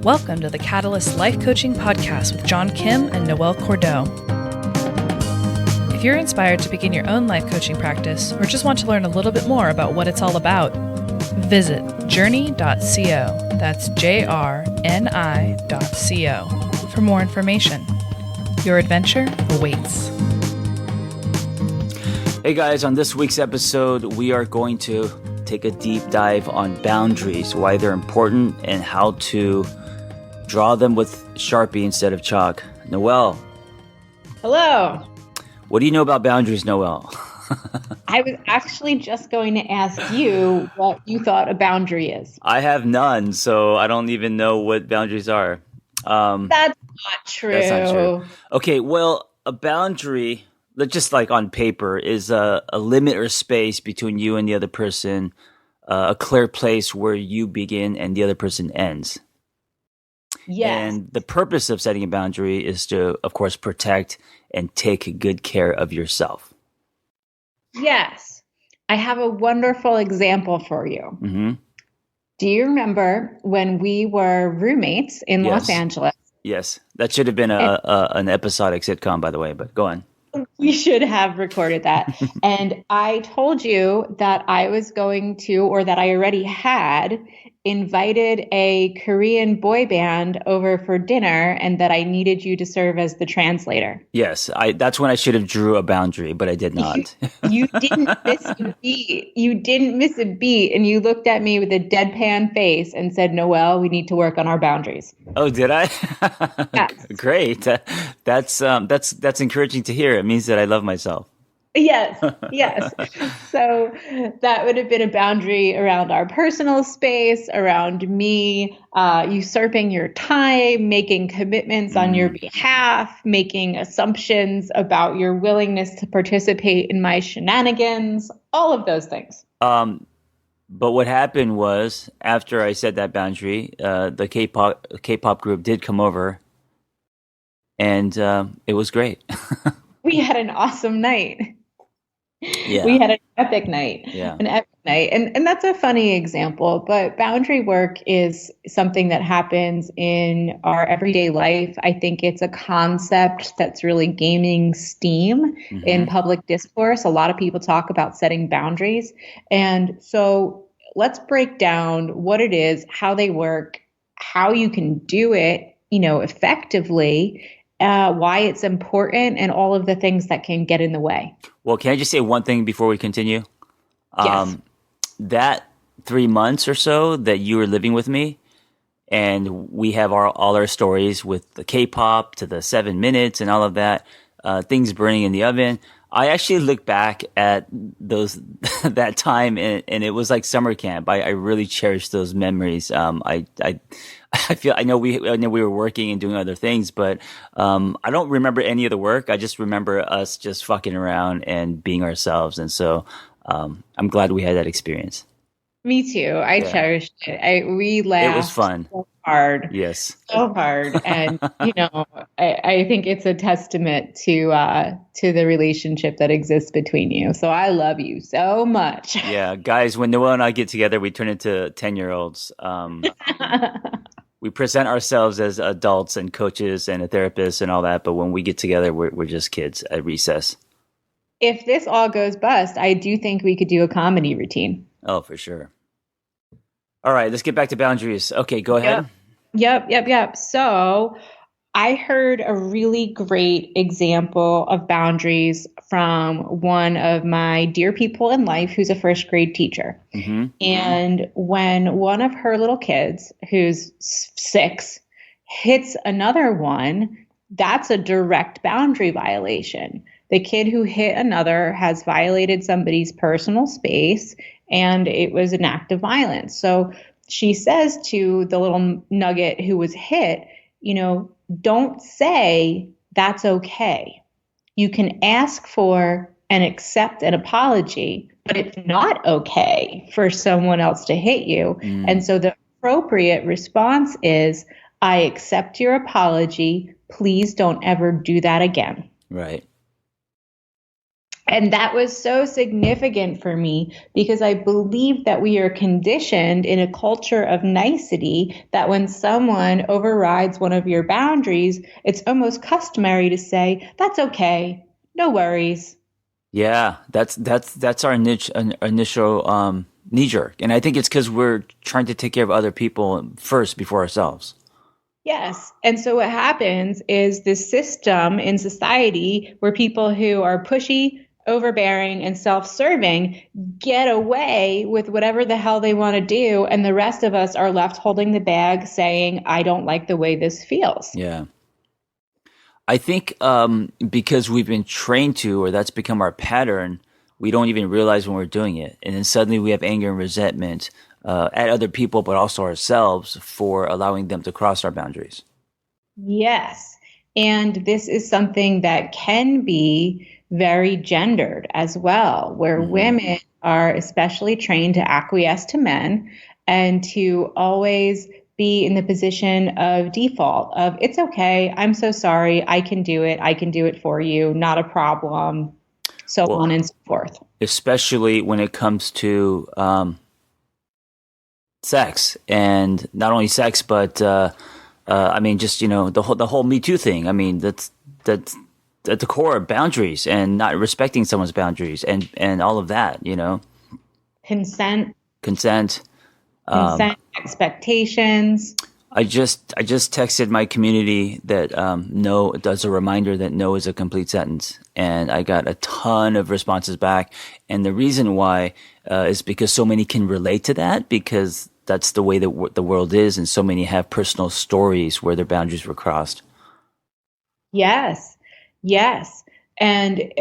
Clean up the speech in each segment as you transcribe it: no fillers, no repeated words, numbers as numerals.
Welcome to the Catalyst Life Coaching Podcast with John Kim and Noelle Cordeaux. If you're inspired to begin your own life coaching practice or just want to learn a little bit more about what it's all about, visit JRNI.co. That's JRNI.co for more information. Your adventure awaits. Hey guys, on this week's episode, we are going to take a deep dive on boundaries, why they're important, and how to draw them with Sharpie instead of chalk. Noelle. Hello. What do you know about boundaries, Noelle? I was actually just going to ask you what you thought a boundary is. I have none, so I don't even know what boundaries are. That's not true. That's not true. Okay, well, a boundary, just like on paper, is a limit or space between you and the other person, a clear place where you begin and the other person ends. Yes. And the purpose of setting a boundary is to, of course, protect and take good care of yourself. Yes. I have a wonderful example for you. Mm-hmm. Do you remember when we were roommates in Los Angeles? Yes. That should have been an episodic sitcom, by the way, but go on. We should have recorded that. And I told you that I was going to, or that I already had, invited a Korean boy band over for dinner and that I needed you to serve as the translator. Yes, that's when I should have drew a boundary, but I did not. You didn't miss a beat. You didn't miss a beat. And you looked at me with a deadpan face and said, Noelle, we need to work on our boundaries. Oh, did I? Yes. Great. That's encouraging to hear. It means that I love myself. Yes. So that would have been a boundary around our personal space, around me usurping your time, making commitments on your behalf, making assumptions about your willingness to participate in my shenanigans, all of those things. But what happened was, after I said that boundary, the K-pop group did come over, and it was great. We had an awesome night. Yeah. We had an epic night. Yeah. An epic night. And that's a funny example, but boundary work is something that happens in our everyday life. I think it's a concept that's really gaining steam in public discourse. A lot of people talk about setting boundaries. And so let's break down what it is, how they work, how you can do it, effectively, why it's important, and all of the things that can get in the way. Well, can I just say one thing before we continue? Yes. That 3 months or so that you were living with me, and we have all our stories with the K-pop to the 7 minutes and all of that, things burning in the oven. I actually look back at that time, and it was like summer camp. I really cherish those memories. I know we were working and doing other things, but I don't remember any of the work. I just remember us just fucking around and being ourselves. And so I'm glad we had that experience. Me too. I cherished it. We laughed. It was fun. So hard. Yes. So hard. And, I think it's a testament to the relationship that exists between you. So I love you so much. Yeah. Guys, when Noelle and I get together, we turn into 10-year-olds. We present ourselves as adults and coaches and a therapist and all that. But when we get together, we're just kids at recess. If this all goes bust, I do think we could do a comedy routine. Oh, for sure. All right, let's get back to boundaries. Okay, go ahead. Yep. So I heard a really great example of boundaries from one of my dear people in life who's a first grade teacher. Mm-hmm. And when one of her little kids, who's 6, hits another one, that's a direct boundary violation. The kid who hit another has violated somebody's personal space, and it was an act of violence. So she says to the little nugget who was hit, don't say that's okay. You can ask for and accept an apology, but it's not okay for someone else to hit you. And so the appropriate response is, I accept your apology. Please don't ever do that again. Right. And that was so significant for me because I believe that we are conditioned in a culture of nicety that when someone overrides one of your boundaries, it's almost customary to say, that's okay, no worries. Yeah, that's our initial knee jerk, and I think it's because we're trying to take care of other people first before ourselves. Yes. And so what happens is this system in society where people who are pushy, overbearing, and self serving get away with whatever the hell they want to do. And the rest of us are left holding the bag saying, I don't like the way this feels. Yeah. I think because we've been trained to, or that's become our pattern, we don't even realize when we're doing it. And then suddenly we have anger and resentment at other people, but also ourselves for allowing them to cross our boundaries. Yes. And this is something that can be very gendered as well, where women are especially trained to acquiesce to men and to always be in the position of default of it's okay, I'm so sorry, I can do it, I can do it for you, not a problem, so Well, on and so forth. especially when it comes to sex, and not only sex, but I mean, just the whole Me Too thing. I mean, that's at the core of boundaries and not respecting someone's boundaries and all of that. Consent, Consent. expectations. I just texted my community that no does a reminder that no is a complete sentence, and I got a ton of responses back. And the reason why is because so many can relate to that, because that's the way that the world is, and so many have personal stories where their boundaries were crossed. Yes, yes. And,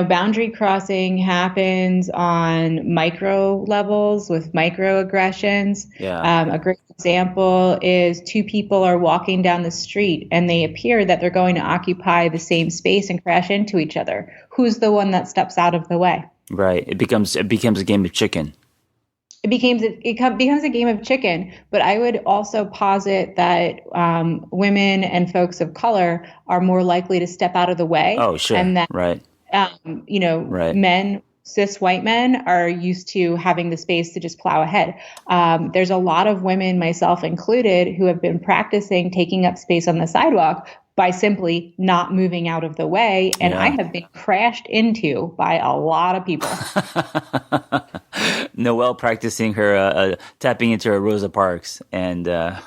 boundary crossing happens on micro levels with microaggressions. Yeah. A great example is two people are walking down the street and they appear that they're going to occupy the same space and crash into each other. Who's the one that steps out of the way? Right. It becomes a game of chicken. It becomes a game of chicken. But I would also posit that women and folks of color are more likely to step out of the way. Oh, sure. And that, Right. Right. men, cis white men, are used to having the space to just plow ahead. There's a lot of women, myself included, who have been practicing taking up space on the sidewalk by simply not moving out of the way. And Yeah. I have been crashed into by a lot of people. Noelle practicing her tapping into her Rosa Parks and and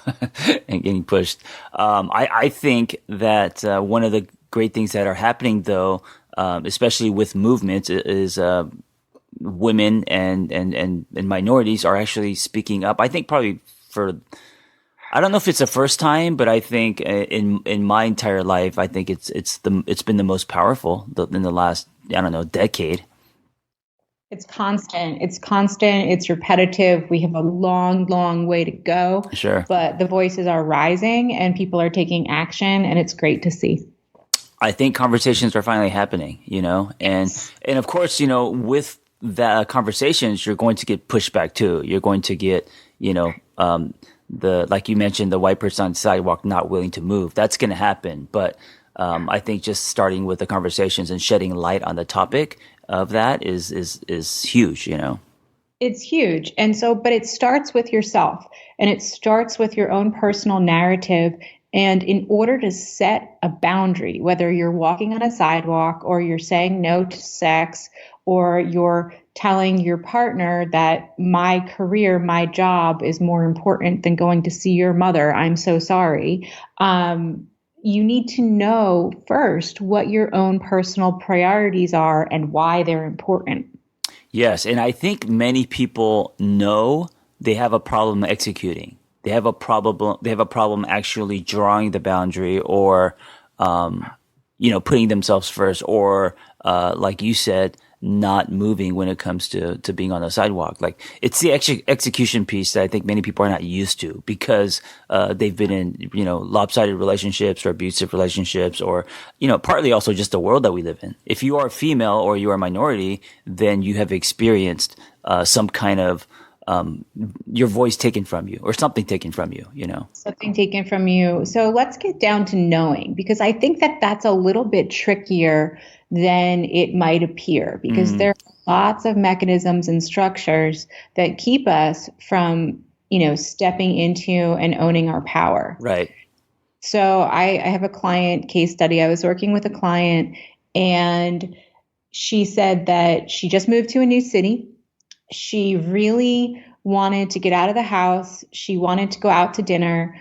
getting pushed. I think that one of the great things that are happening, though, especially with movements, is women and minorities are actually speaking up. I think probably I don't know if it's the first time, but I think in my entire life, I think it's been the most powerful in the last, I don't know, decade. It's constant. It's constant. It's repetitive. We have a long, long way to go. Sure. But the voices are rising and people are taking action, and it's great to see. I think conversations are finally happening, and of course, with the conversations, you're going to get pushback too. You're going to get, like you mentioned, the white person on the sidewalk not willing to move. That's going to happen. But I think just starting with the conversations and shedding light on the topic of that is huge, It's huge. And so, but it starts with yourself and it starts with your own personal narrative. And in order to set a boundary, whether you're walking on a sidewalk or you're saying no to sex, or you're telling your partner that my career, my job is more important than going to see your mother, I'm so sorry. You need to know first what your own personal priorities are and why they're important. Yes, and I think many people know they have a problem executing. They have a problem. They have a problem actually drawing the boundary, or putting themselves first, or like you said, not moving when it comes to being on the sidewalk. Like, it's the execution piece that I think many people are not used to, because they've been in lopsided relationships or abusive relationships, or partly also just the world that we live in. If you are female or you are a minority, then you have experienced some kind of your voice taken from you or something taken from you, you know? Something taken from you. So let's get down to knowing, because I think that that's a little bit trickier than it might appear, because there are lots of mechanisms and structures that keep us from, stepping into and owning our power. Right. So I have a client case study. I was working with a client, and she said that she just moved to a new city. She really wanted to get out of the house. She wanted to go out to dinner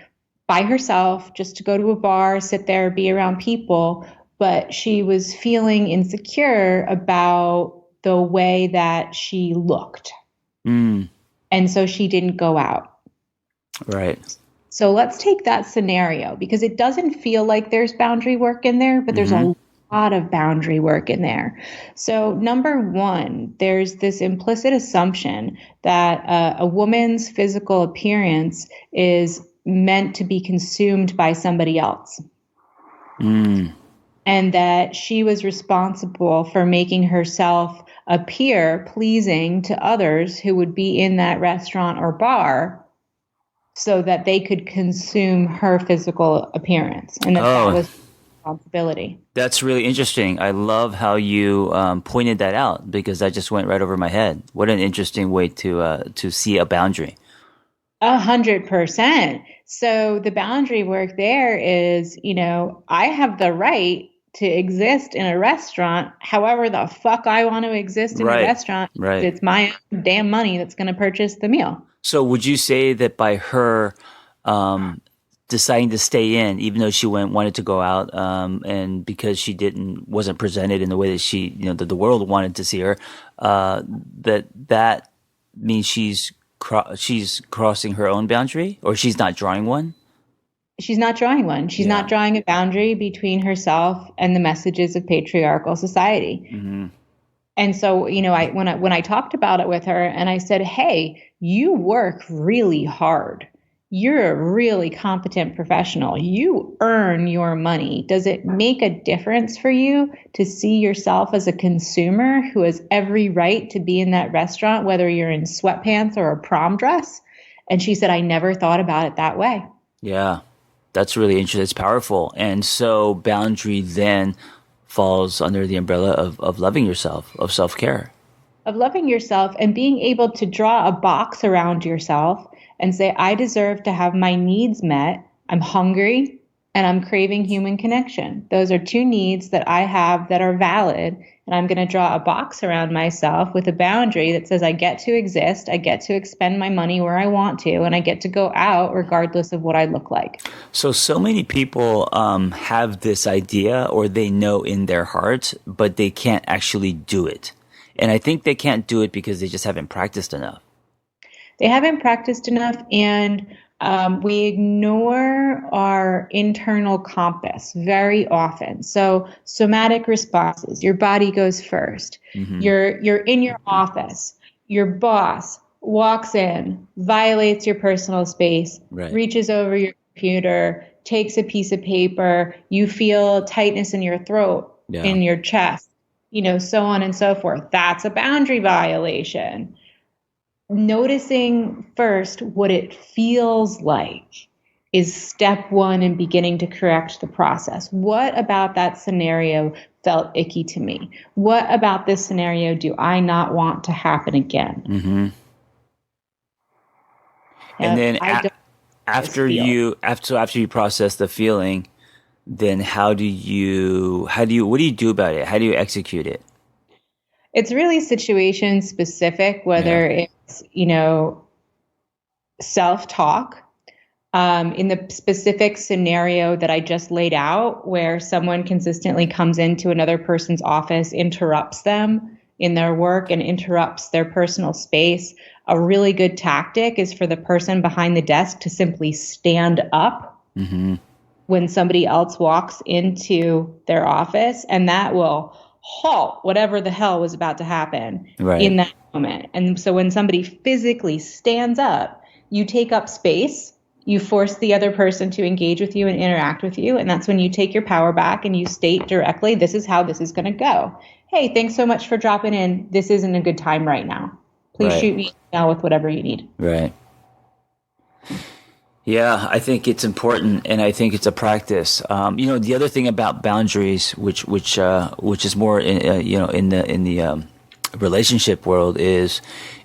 by herself, just to go to a bar, sit there, be around people. But she was feeling insecure about the way that she looked. And so she didn't go out. Right. So let's take that scenario, because it doesn't feel like there's boundary work in there, but there's a lot of boundary work in there. So number one, there's this implicit assumption that a woman's physical appearance is meant to be consumed by somebody else. And that she was responsible for making herself appear pleasing to others who would be in that restaurant or bar, so that they could consume her physical appearance, and that was responsibility. That's really interesting. I love how you pointed that out, because that just went right over my head. What an interesting way to see a boundary. 100%. So the boundary work there is, I have the right to exist in a restaurant however the fuck I want to exist in a restaurant. Right. It's my damn money that's going to purchase the meal. So would you say that by her deciding to stay in, even though she wanted to go out, and because she wasn't presented in the way that she, that the world wanted to see her, that means she's crossing her own boundary, or she's not drawing one? She's not drawing one. She's not drawing a boundary between herself and the messages of patriarchal society. And so, when I talked about it with her, and I said, hey, you work really hard. You're a really competent professional. You earn your money. Does it make a difference for you to see yourself as a consumer who has every right to be in that restaurant, whether you're in sweatpants or a prom dress? And she said, I never thought about it that way. Yeah, that's really interesting. It's powerful. And so boundary then falls under the umbrella of loving yourself, of self-care. Of loving yourself and being able to draw a box around yourself and say, I deserve to have my needs met. I'm hungry and I'm craving human connection. Those are two needs that I have that are valid. And I'm going to draw a box around myself with a boundary that says I get to exist, I get to expend my money where I want to, and I get to go out regardless of what I look like. So many people have this idea, or they know in their heart, but they can't actually do it. And I think they can't do it because they just haven't practiced enough. They haven't practiced enough, and we ignore our internal compass very often. So somatic responses, your body goes first. You're in your office. Your boss walks in, violates your personal space, reaches over your computer, takes a piece of paper. You feel tightness in your throat, in your chest, so on and so forth. That's a boundary violation. Noticing first what it feels like is step one in beginning to correct the process. What about that scenario felt icky to me? What about this scenario do I not want to happen again? And then after you process the feeling, then what do you do about it? How do you execute it? It's really situation specific, whether it's, self-talk. In the specific scenario that I just laid out, where someone consistently comes into another person's office, interrupts them in their work and interrupts their personal space, a really good tactic is for the person behind the desk to simply stand up when somebody else walks into their office, and that will halt whatever the hell was about to happen in that moment. And so when somebody physically stands up, you take up space, you force the other person to engage with you and interact with you. And that's when you take your power back and you state directly, this is how this is going to go. Hey, thanks so much for dropping in. This isn't a good time right now. Please Right. shoot me now with whatever you need. Right. Yeah, I think it's important, and I think it's a practice. The other thing about boundaries, which is more in the relationship world, is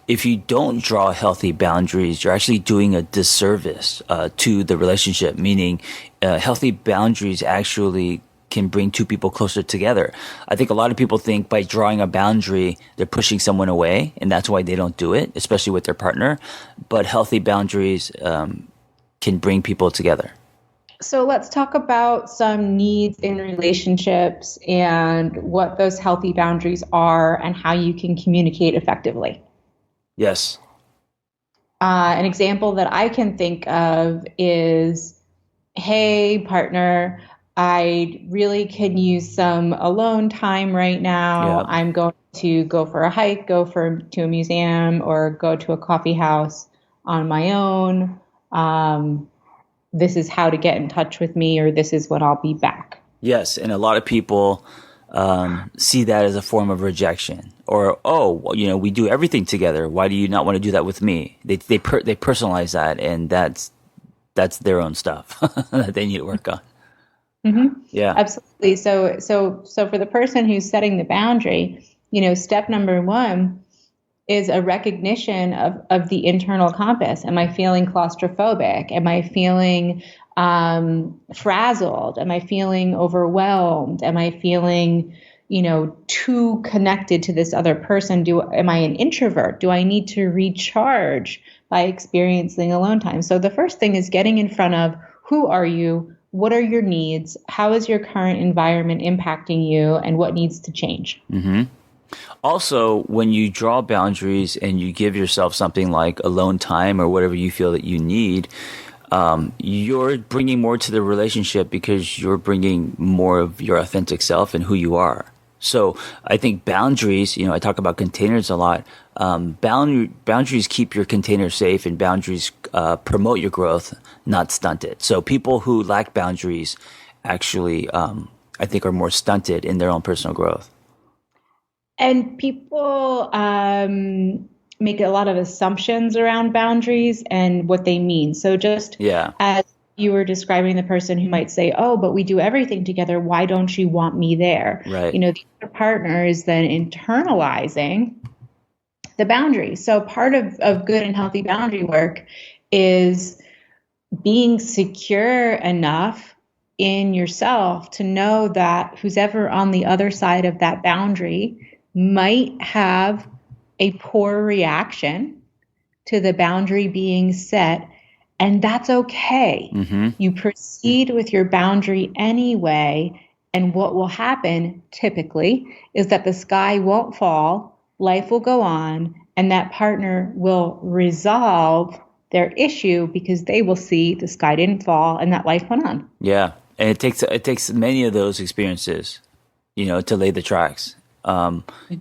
if you don't draw healthy boundaries, you're actually doing a disservice to the relationship. Meaning, healthy boundaries actually can bring two people closer together. I think a lot of people think by drawing a boundary, they're pushing someone away, and that's why they don't do it, especially with their partner. But healthy boundaries can bring people together. So let's talk about some needs in relationships and what those healthy boundaries are and how you can communicate effectively. Yes. An example that I can think of is, hey, partner, I really can use some alone time right now. Yeah. I'm going to go for a hike, to a museum, or go to a coffee house on my own. This is how to get in touch with me, or this is when I'll be back. Yes, and a lot of people see that as a form of rejection, or we do everything together. Why do you not want to do that with me? They personalize that, and that's their own stuff that they need to work on. Mm-hmm. Yeah, absolutely. So for the person who's setting the boundary, step number one is a recognition of the internal compass. Am I feeling claustrophobic? Am I feeling frazzled? Am I feeling overwhelmed? Am I feeling, too connected to this other person? Am I an introvert? Do I need to recharge by experiencing alone time? So the first thing is getting in front of, who are you? What are your needs? How is your current environment impacting you? And what needs to change? Mm-hmm. Also, when you draw boundaries and you give yourself something like alone time or whatever you feel that you need, you're bringing more to the relationship because you're bringing more of your authentic self and who you are. So I think boundaries, I talk about containers a lot. Boundaries keep your container safe, and boundaries promote your growth, not stunt it. So people who lack boundaries actually, I think, are more stunted in their own personal growth. And people make a lot of assumptions around boundaries and what they mean. So just as you were describing the person who might say, oh, but we do everything together, why don't you want me there? Right. The other partner is then internalizing the boundaries. So part of good and healthy boundary work is being secure enough in yourself to know that who's ever on the other side of that boundary might have a poor reaction to the boundary being set, and that's okay. Mm-hmm. You proceed with your boundary anyway, and what will happen typically is that the sky won't fall, life will go on, and that partner will resolve their issue because they will see the sky didn't fall and that life went on. Yeah, and it takes many of those experiences, to lay the tracks.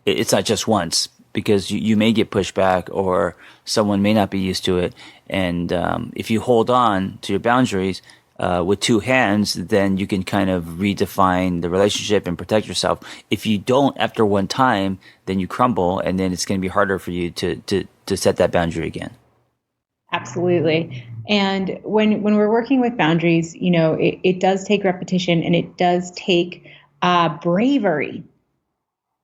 It's not just once, because you may get pushed back or someone may not be used to it. And if you hold on to your boundaries with two hands, then you can kind of redefine the relationship and protect yourself. If you don't after one time, then you crumble, and then it's going to be harder for you to set that boundary again. Absolutely. And when we're working with boundaries, it does take repetition, and it does take bravery.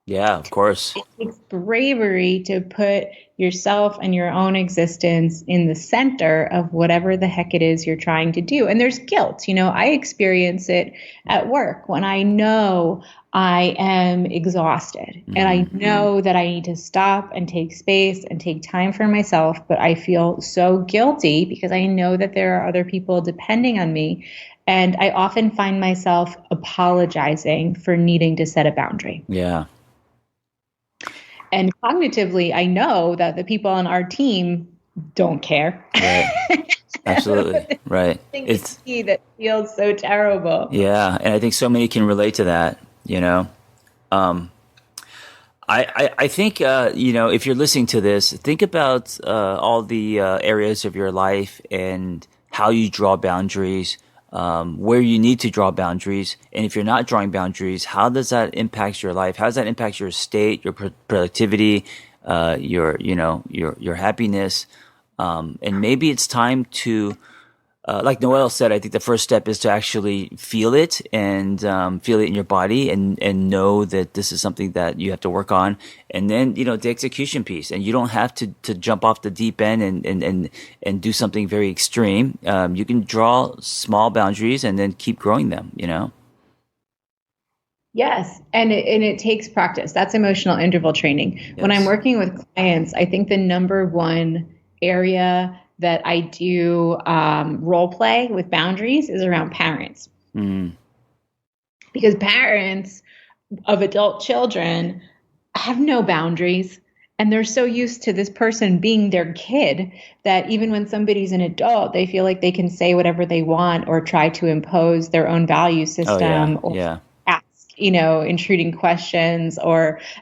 Yeah, of course. It takes bravery to put yourself and your own existence in the center of whatever the heck it is you're trying to do. And there's guilt. I experience it at work when I know I am exhausted, and I know that I need to stop and take space and take time for myself. But I feel so guilty because I know that there are other people depending on me. And I often find myself apologizing for needing to set a boundary. Yeah. And cognitively, I know that the people on our team don't care. Right. Absolutely. Right. It's that feels so terrible. Yeah. And I think so many can relate to that, I think, if you're listening to this, think about all the areas of your life and how you draw boundaries, where you need to draw boundaries. And if you're not drawing boundaries, how does that impact your life? How does that impact your state, your productivity, your happiness. And maybe it's time to, like Noelle said, I think the first step is to actually feel it and feel it in your body and know that this is something that you have to work on. And then, the execution piece. And you don't have to jump off the deep end and do something very extreme. You can draw small boundaries and then keep growing them, Yes, and it takes practice. That's emotional interval training. Yes. When I'm working with clients, I think the number one area that I do role play with boundaries is around parents. Because parents of adult children have no boundaries, and they're so used to this person being their kid that even when somebody's an adult, they feel like they can say whatever they want or try to impose their own value system or ask, intruding questions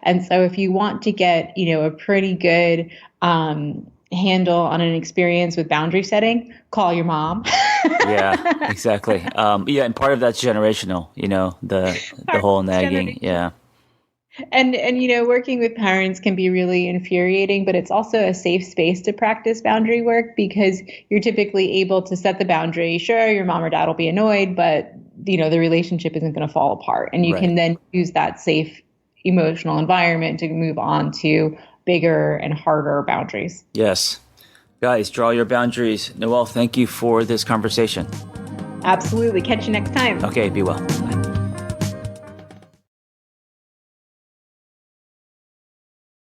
and so if you want to get, a pretty good handle on an experience with boundary setting, call your mom. Yeah, exactly. And part of that's generational, the whole nagging. Yeah. And working with parents can be really infuriating, but it's also a safe space to practice boundary work because you're typically able to set the boundary. Sure, your mom or dad will be annoyed, but the relationship isn't going to fall apart. And you can then use that safe emotional environment to move on to bigger and harder boundaries. Yes. Guys, draw your boundaries. Noelle, thank you for this conversation. Absolutely. Catch you next time. Okay, be well.